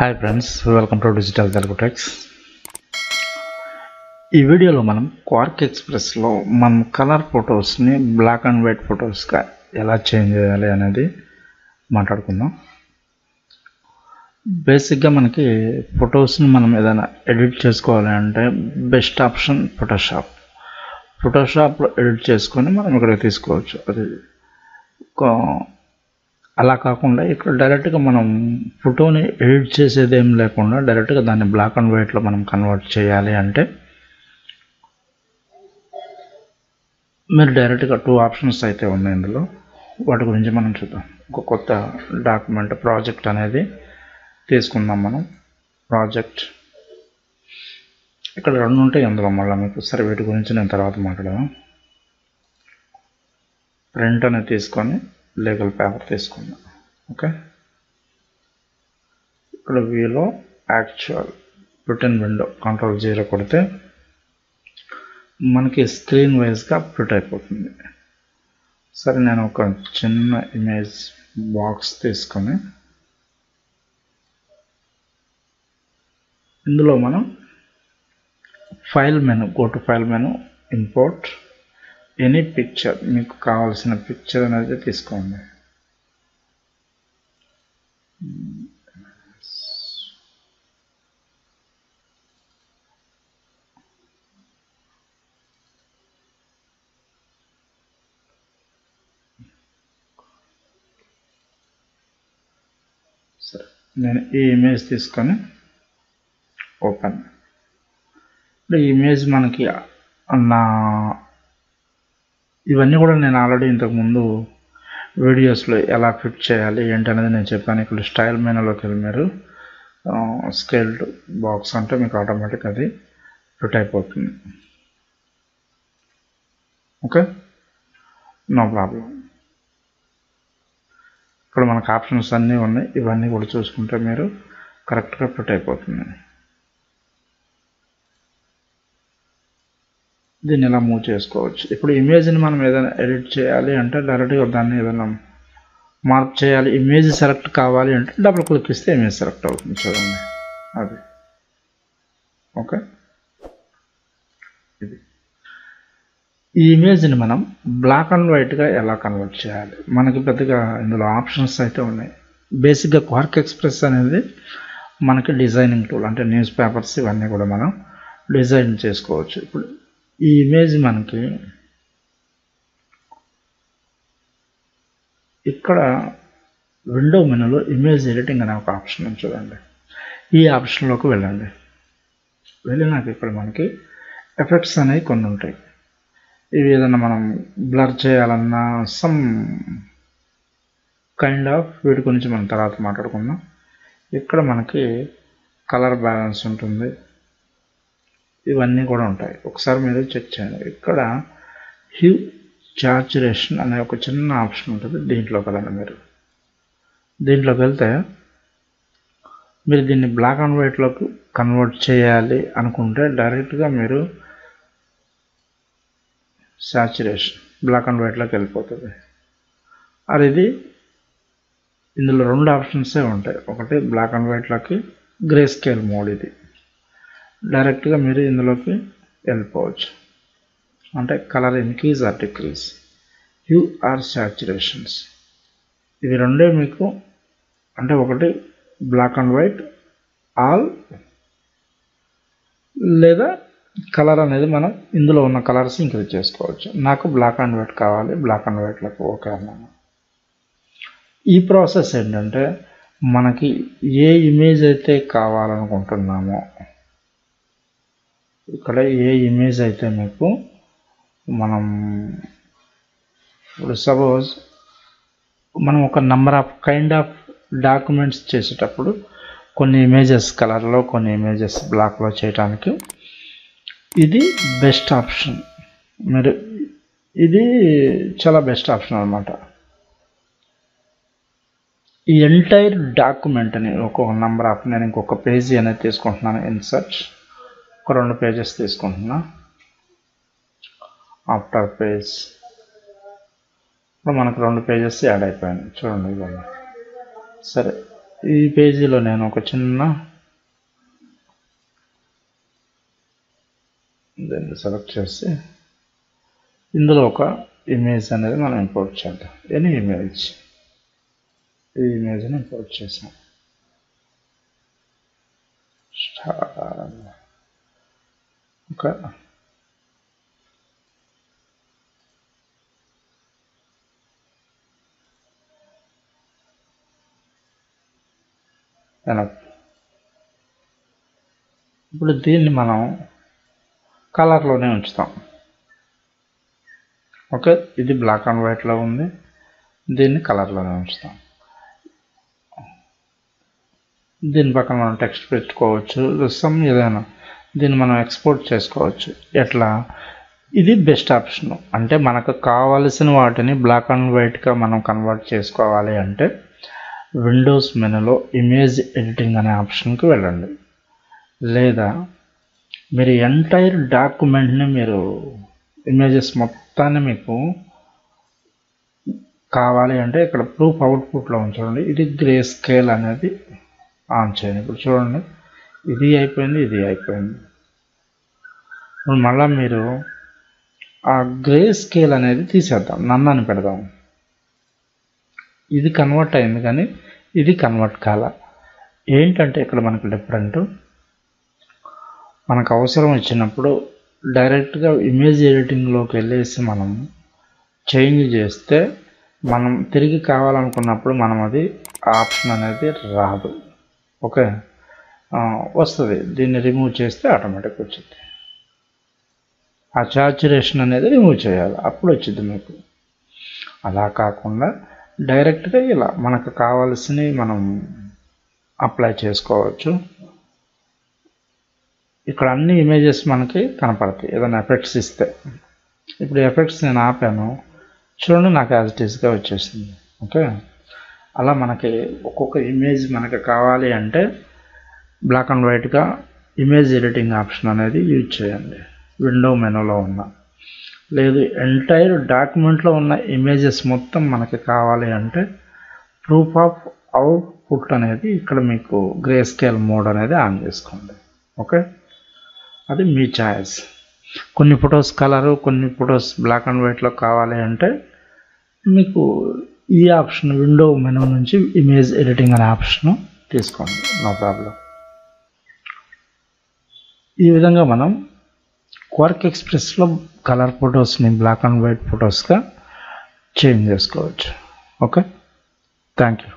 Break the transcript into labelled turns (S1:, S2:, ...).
S1: Hi friends, welcome to digital Telugu techs. ఈ వీడియోలో మనం క్వార్క్ ఎక్స్ప్రెస్లో మనం కలర్ ఫొటోస్ని బ్లాక్ అండ్ వైట్ ఫొటోస్గా ఎలా చేంజ్ చేయాలి అనేది మాట్లాడుకుందాం. బేసిక్గా మనకి ఫొటోస్ని మనం ఏదైనా ఎడిట్ చేసుకోవాలి అంటే బెస్ట్ ఆప్షన్ ఫోటోషాప్లో ఎడిట్ చేసుకొని మనం ఇక్కడికి తీసుకోవచ్చు. అది అలా కాకుండా ఇక్కడ డైరెక్ట్గా మనం ఫోటోని ఎడిట్ చేసేది ఏం లేకుండా డైరెక్ట్గా దాన్ని బ్లాక్ అండ్ వైట్లో మనం కన్వర్ట్ చేయాలి అంటే మీరు డైరెక్ట్గా 2 ఆప్షన్స్ అయితే ఉన్నాయి ఇందులో. వాటి గురించి మనం చూద్దాం. ఒక కొత్త డాక్యుమెంట్ ప్రాజెక్ట్ అనేది తీసుకుందాం. మనం ప్రాజెక్ట్ ఇక్కడ 2 ఉంటాయి అందులో. మళ్ళీ మీకు సరే వీటి గురించి నేను తర్వాత మాట్లాడదాం. ప్రింట్ అనేది తీసుకొని లీగల్ పేపర్ తీసుకుందాం. ఓకే, ఇక్కడ వ్యూలో యాక్చువల్ ప్రిటన్ విండో Ctrl+0 కొడితే మనకి స్క్రీన్ వైజ్గా ప్రింట్ అయిపోతుంది. సరే, నేను ఒక చిన్న ఇమేజ్ బాక్స్ తీసుకొని ఇందులో మనం file menu, go to file menu, import any picture, మీకు కావాల్సిన పిక్చర్ అనేది తీసుకోండి. సరే, నేను ఈ ఇమేజ్ తీసుకొని ఓపెన్. ఇప్పుడు ఈ ఇమేజ్ మనకి ఇవన్నీ కూడా నేను ఆల్రెడీ ఇంతకుముందు వీడియోస్లో ఎలా ఫిట్ చేయాలి ఏంటి అనేది నేను చెప్పాను. ఇక్కడ స్టైల్ మెనూలోకి వెళ్ళి మీరు స్కేల్డ్ బాక్స్ అంటే మీకు ఆటోమేటిక్ అది ఫిట్ అయిపోతుంది. Okay, no problem. ఇక్కడ మనకు ఆప్షన్స్ అన్నీ ఉన్నాయి. ఇవన్నీ కూడా చూసుకుంటే మీరు కరెక్ట్గా ఫిట్ అయిపోతుంది. దీన్ని ఎలా మూవ్ చేసుకోవచ్చు. ఇప్పుడు ఇమేజ్ని మనం ఏదైనా ఎడిట్ చేయాలి అంటే డైరెక్ట్గా దాన్ని ఏదైనా మార్క్ చేయాలి, ఇమేజ్ సెలెక్ట్ కావాలి అంటే డబుల్ క్లిక్ ఇస్తే ఇమేజ్ సెలెక్ట్ అవుతుంది. చూడండి అది. ఓకే, ఇది ఈ ఇమేజ్ని మనం బ్లాక్ అండ్ వైట్గా ఎలా కన్వర్ట్ చేయాలి. మనకి పెద్దగా ఇందులో ఆప్షన్స్ అయితే ఉన్నాయి. బేసిక్గా క్వార్క్ ఎక్స్ప్రెస్ అనేది మనకి డిజైనింగ్ టూల్, అంటే న్యూస్ పేపర్స్ ఇవన్నీ కూడా మనం డిజైన్ చేసుకోవచ్చు. ఇప్పుడు ఈ ఇమేజ్ మనకి ఇక్కడ విండో మెనూలో ఇమేజ్ ఎడిటింగ్ అనే ఒక ఆప్షన్ ఉంది చూడండి. ఈ ఆప్షన్లోకి వెళ్ళండి. వెళ్ళినాక ఇక్కడ మనకి ఎఫెక్ట్స్ అనేవి కొన్ని ఉంటాయి. ఇవి ఏదైనా మనం బ్లర్ చేయాలన్నా సమ్ కైండ్ ఆఫ్ వీటి గురించి మనం తర్వాత మాట్లాడుకుందాం. ఇక్కడ మనకి కలర్ బ్యాలెన్స్ ఉంటుంది, ఇవన్నీ కూడా ఉంటాయి. ఒకసారి మీరు చెక్ చేయండి. ఇక్కడ హ్యూ సాచురేషన్ అనే ఒక చిన్న ఆప్షన్ ఉంటుంది. దీంట్లోకి వెళ్ళండి. మీరు దీంట్లోకి వెళ్తే మీరు దీన్ని బ్లాక్ అండ్ వైట్లోకి కన్వర్ట్ చేయాలి అనుకుంటే డైరెక్ట్గా మీరు సాచురేషన్ బ్లాక్ అండ్ వైట్లోకి వెళ్ళిపోతుంది. అది ఇది ఇందులో 2 ఆప్షన్సే ఉంటాయి. ఒకటి బ్లాక్ అండ్ వైట్లోకి, గ్రే స్కేల్ మోడ్. ఇది డైరెక్ట్గా మీరు ఇందులోకి వెళ్ళిపోవచ్చు. అంటే colour increase or decrease, hue or saturations, ఇవి రెండే మీకు. అంటే ఒకటి బ్లాక్ అండ్ వైట్ ఆల్, లేదా కలర్ అనేది మనం ఇందులో ఉన్న కలర్స్ ఇంక్రీజ్ చేసుకోవచ్చు. నాకు బ్లాక్ అండ్ వైట్ కావాలి, బ్లాక్ అండ్ వైట్లోకి ఓకే అన్నాను. ఈ ప్రాసెస్ ఏంటంటే మనకి ఏ ఇమేజ్ అయితే కావాలనుకుంటున్నామో, ఇక్కడ ఏ ఇమేజ్ అయితే మీకు మనం ఇప్పుడు సపోజ్ మనం ఒక number of kind of documents చేసేటప్పుడు కొన్ని ఇమేజెస్ కలర్లో, కొన్ని ఇమేజెస్ బ్లాక్లో చేయడానికి ఇది బెస్ట్ ఆప్షన్. మీరు ఇది చాలా బెస్ట్ ఆప్షన్ అన్నమాట. ఈ ఎంటైర్ డాక్యుమెంట్ అని ఒక నెంబర్ ఆఫ్, నేను ఇంకొక పేజీ అనేది తీసుకుంటున్నాను. ఇన్సర్ట్ ఒక 2 పేజెస్ తీసుకుంటున్నా. ఆఫ్టర్ పేజ్ ఇప్పుడు మనకు 2 పేజెస్ యాడ్ అయిపోయాయి చూడండి ఇవన్నీ. సరే, ఈ పేజీలో నేను ఒక చిన్న దీన్ని సెలెక్ట్ చేసి ఇందులో ఒక ఇమేజ్ అనేది మనం ఇంపోర్ట్ చేద్దాం. ఎనీ ఇమేజ్, ఈ ఇమేజ్ని ఇంపోర్ట్ చేసాం. ఒక ఇప్పుడు దీన్ని మనం కలర్లోనే ఉంచుతాం. ఓకే, ఇది బ్లాక్ అండ్ వైట్లో ఉంది, దీన్ని కలర్లోనే ఉంచుతాం. దీని పక్కన మనం టెక్స్ట్ పెట్టుకోవచ్చు, ఏదైనా దీన్ని మనం ఎక్స్పోర్ట్ చేసుకోవచ్చు. ఎట్లా? ఇది బెస్ట్ ఆప్షన్. అంటే మనకు కావలసిన వాటిని బ్లాక్ అండ్ వైట్గా మనం కన్వర్ట్ చేసుకోవాలి అంటే విండోస్ మెనూలో ఇమేజ్ ఎడిటింగ్ అనే ఆప్షన్కి వెళ్ళండి. లేదా మీరు ఎంటైర్ డాక్యుమెంట్ని మీరు ఇమేజెస్ మొత్తాన్ని మీకు కావాలి అంటే ఇక్కడ ప్రూఫ్ అవుట్పుట్లో ఉంచండి. ఇది గ్రే స్కేల్ అనేది ఆన్ చేయండి. ఇప్పుడు చూడండి, ఇది అయిపోయింది, ఇది అయిపోయింది. ఇప్పుడు మళ్ళీ మీరు ఆ గ్రే స్కేల్ అనేది తీసేద్దాం, నన్ను అని పెడదాం. ఇది కన్వర్ట్ అయింది కానీ ఇది కన్వర్ట్ కాల. ఏంటంటే ఇక్కడ మనకు డిఫరెంట్, మనకు అవసరం వచ్చినప్పుడు డైరెక్ట్గా ఇమేజ్ ఎడిటింగ్లోకి వెళ్ళేసి మనం చేంజ్ చేస్తే మనం తిరిగి కావాలనుకున్నప్పుడు మనం అది ఆప్షన్ అనేది రాదు. ఓకే, వస్తుంది. దీన్ని రిమూవ్ చేస్తే ఆటోమేటిక్ వచ్చింది. ఆ సాచురేషన్ అనేది రిమూవ్ చేయాలి, అప్పుడు వచ్చింది మీకు. అలా కాకుండా డైరెక్ట్గా ఇలా మనకు కావాల్సినవి మనం అప్లై చేసుకోవచ్చు. ఇక్కడ అన్ని ఇమేజెస్ మనకి కనపడతాయి ఏదైనా ఎఫెక్ట్స్ ఇస్తే. ఇప్పుడు ఎఫెక్ట్స్ నేను ఆపాను, చూడండి నాకు యాజ్ ఇట్ ఈస్గా వచ్చేసింది. ఓకే, అలా మనకి ఒక్కొక్క ఇమేజ్ మనకు కావాలి అంటే బ్లాక్ అండ్ వైట్గా ఇమేజ్ ఎడిటింగ్ ఆప్షన్ అనేది యూజ్ చేయండి విండో మెనూలో ఉన్న. లేదు ఎంటైర్ డాక్యుమెంట్లో ఉన్న ఇమేజెస్ మొత్తం మనకి కావాలి అంటే ప్రూఫ్ ఆఫ్ అవుట్పుట్ అనేది ఇక్కడ మీకు గ్రే స్కేల్ మోడ్ అనేది ఆన్ చేసుకోండి. ఓకే, అది మీ చాయిస్. కొన్ని ఫొటోస్ కలరు, కొన్ని ఫొటోస్ బ్లాక్ అండ్ వైట్లో కావాలి అంటే మీకు ఈ ఆప్షన్ విండో మెనూ నుంచి ఇమేజ్ ఎడిటింగ్ అనే ఆప్షన్ తీసుకోండి, నో ప్రాబ్లం. ఈ విధంగా మనం క్వర్క్ ఎక్స్ప్రెస్లో కలర్ ఫొటోస్ని బ్లాక్ అండ్ వైట్ ఫొటోస్గా చేంజ్ చేసుకోవచ్చు. Okay, thank you.